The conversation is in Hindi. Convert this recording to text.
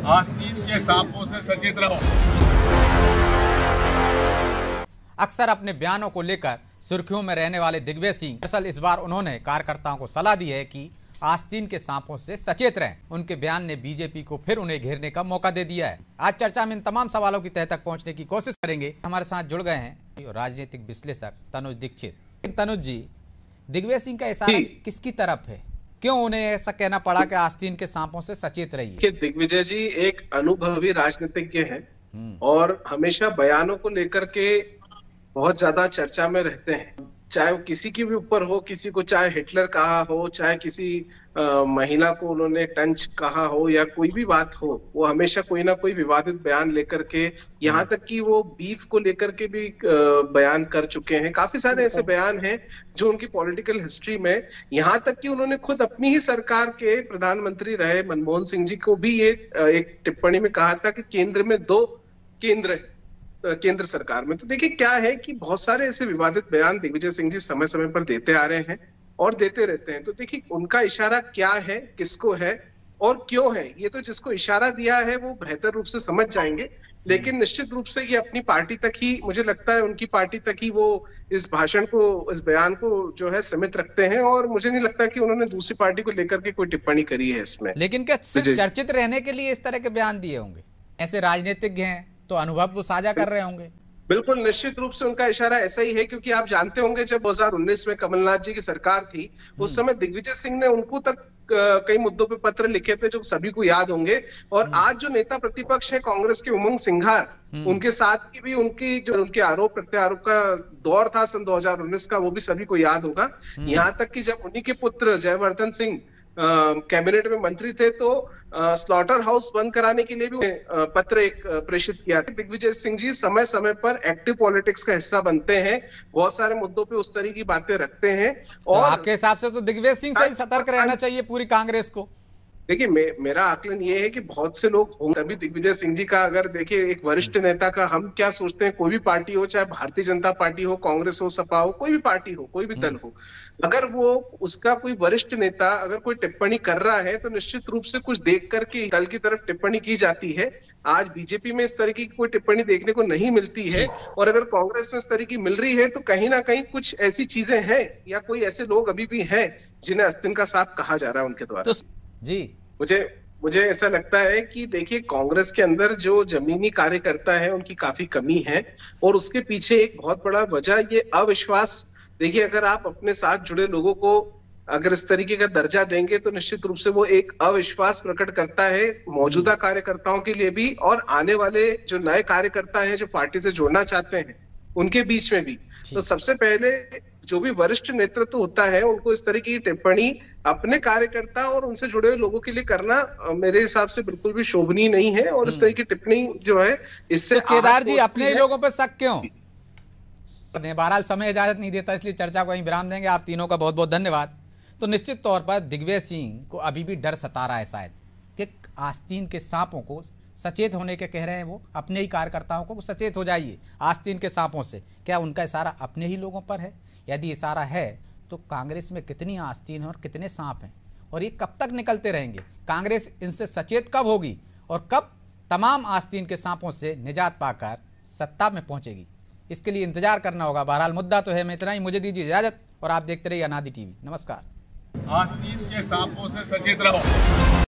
आस्तीन के सांपों से सचेत रहो। अक्सर अपने बयानों को लेकर सुर्खियों में रहने वाले दिग्विजय सिंह दरअसल इस बार उन्होंने कार्यकर्ताओं को सलाह दी है कि आस्तीन के सांपों से सचेत रहें। उनके बयान ने बीजेपी को फिर उन्हें घेरने का मौका दे दिया है। आज चर्चा में इन तमाम सवालों की तह तक पहुंचने की कोशिश करेंगे। हमारे साथ जुड़ गए हैं राजनीतिक विश्लेषक तनुज दीक्षित। तनुज जी, दिग्विजय सिंह का इशारा किसकी तरफ है? क्यों उन्हें ऐसा कहना पड़ा कि आस्तीन के सांपों से सचेत रहिए? दिग्विजय जी एक अनुभवी राजनीतिज्ञ हैं और हमेशा बयानों को लेकर के बहुत ज्यादा चर्चा में रहते हैं। चाहे वो किसी के भी ऊपर हो, किसी को चाहे हिटलर कहा हो, चाहे किसी महिला को उन्होंने टंच कहा हो या कोई भी बात हो, वो हमेशा कोई ना कोई विवादित बयान लेकर के, यहाँ तक कि वो बीफ को लेकर के भी बयान कर चुके हैं। काफी सारे ऐसे बयान हैं जो उनकी पॉलिटिकल हिस्ट्री में, यहाँ तक कि उन्होंने खुद अपनी ही सरकार के प्रधानमंत्री रहे मनमोहन सिंह जी को भी ये एक टिप्पणी में कहा था कि केंद्र में 2 केंद्र है केंद्र सरकार में। तो देखिए क्या है कि बहुत सारे ऐसे विवादित बयान दिग्विजय सिंह जी समय समय पर देते आ रहे हैं और देते रहते हैं। तो देखिए उनका इशारा क्या है, किसको है और क्यों है, ये तो जिसको इशारा दिया है वो बेहतर रूप से समझ जाएंगे। लेकिन निश्चित रूप से ये अपनी पार्टी तक ही, मुझे लगता है उनकी पार्टी तक ही वो इस भाषण को, इस बयान को जो है सीमित रखते हैं और मुझे नहीं लगता कि उन्होंने दूसरी पार्टी को लेकर के कोई टिप्पणी करी है इसमें। लेकिन क्या सिर्फ चर्चित रहने के लिए इस तरह के बयान दिए होंगे? ऐसे राजनीतिज्ञ हैं तो अनुभव वो साझा कर रहे होंगे। बिल्कुल निश्चित रूप से उनका इशारा ऐसा ही है, क्योंकि आप जानते होंगे जब 2019 में कमलनाथ जी की सरकार थी, उस समय दिग्विजय सिंह ने उनको तक कई मुद्दों पे पत्र लिखे थे जो सभी को याद होंगे। और आज जो नेता प्रतिपक्ष है कांग्रेस के उमंग सिंघार, उनके साथ की भी उनके आरोप प्रत्यारोप का दौर था सन 2019 का, वो भी सभी को याद होगा। यहाँ तक कि जब उन्हीं के पुत्र जयवर्धन सिंह कैबिनेट में मंत्री थे तो स्लॉटर हाउस बंद कराने के लिए भी पत्र एक प्रेषित किया था। दिग्विजय सिंह जी समय समय पर एक्टिव पॉलिटिक्स का हिस्सा बनते हैं, बहुत सारे मुद्दों पे उस तरह की बातें रखते हैं। और तो आपके हिसाब से तो दिग्विजय सिंह से ही सतर्क रहना चाहिए पूरी कांग्रेस को। देखिए मेरा आकलन ये है कि बहुत से लोग होंगे, तभी दिग्विजय सिंह जी का, अगर देखिए एक वरिष्ठ नेता का हम क्या सोचते हैं, कोई भी पार्टी हो, चाहे भारतीय जनता पार्टी हो, कांग्रेस हो, सपा हो, कोई भी पार्टी हो, कोई भी दल हो, अगर वो उसका कोई वरिष्ठ नेता अगर कोई टिप्पणी कर रहा है तो निश्चित रूप से कुछ देख करके दल की तरफ टिप्पणी की जाती है। आज बीजेपी में इस तरह की कोई टिप्पणी देखने को नहीं मिलती है और अगर कांग्रेस में इस तरह की मिल रही है तो कहीं ना कहीं कुछ ऐसी चीजें हैं या कोई ऐसे लोग अभी भी हैं जिन्हें आस्तीन का सांप कहा जा रहा है उनके द्वारा। जी मुझे ऐसा लगता है कि देखिए कांग्रेस के अंदर जो जमीनी कार्यकर्ता है उनकी काफी कमी है और उसके पीछे एक बहुत बड़ा वजह ये अविश्वास। देखिए अगर आप अपने साथ जुड़े लोगों को अगर इस तरीके का दर्जा देंगे तो निश्चित रूप से वो एक अविश्वास प्रकट करता है मौजूदा कार्यकर्ताओं के लिए भी और आने वाले जो नए कार्यकर्ता हैं जो पार्टी से जुड़ना चाहते हैं उनके बीच में भी। तो सबसे पहले जो भी वरिष्ठ नेतृत्व होता है उनको इस तरह की टिप्पणी अपने कार्यकर्ता और उनसे जुड़े हुए लोगों के लिए करना मेरे हिसाब से बिल्कुल भी शोभनीय नहीं है। और इस तरह की टिप्पणी जो है इससे तो केदार जी अपने ही लोगों पर शक क्यों? बहरहाल समय इजाजत नहीं देता, इसलिए चर्चा को वहीं विराम देंगे। आप तीनों का बहुत बहुत धन्यवाद। तो निश्चित तौर पर दिग्विजय सिंह को अभी भी डर सता रहा है शायद कि आस्तीन के सांपों को सचेत होने के कह रहे हैं वो, अपने ही कार्यकर्ताओं को सचेत हो जाइए आस्तीन के सांपों से। क्या उनका इशारा अपने ही लोगों पर है? यदि इशारा है तो कांग्रेस में कितनी आस्तीन है और कितने सांप हैं और ये कब तक निकलते रहेंगे? कांग्रेस इनसे सचेत कब होगी और कब तमाम आस्तीन के सांपों से निजात पाकर सत्ता में पहुंचेगी? इसके लिए इंतजार करना होगा। बहरहाल मुद्दा तो है। मैं इतना ही, मुझे दीजिए इजाजत और आप देखते रहिए अनादि टीवी। नमस्कार। आस्तीन के सांपों से सचेत रहो।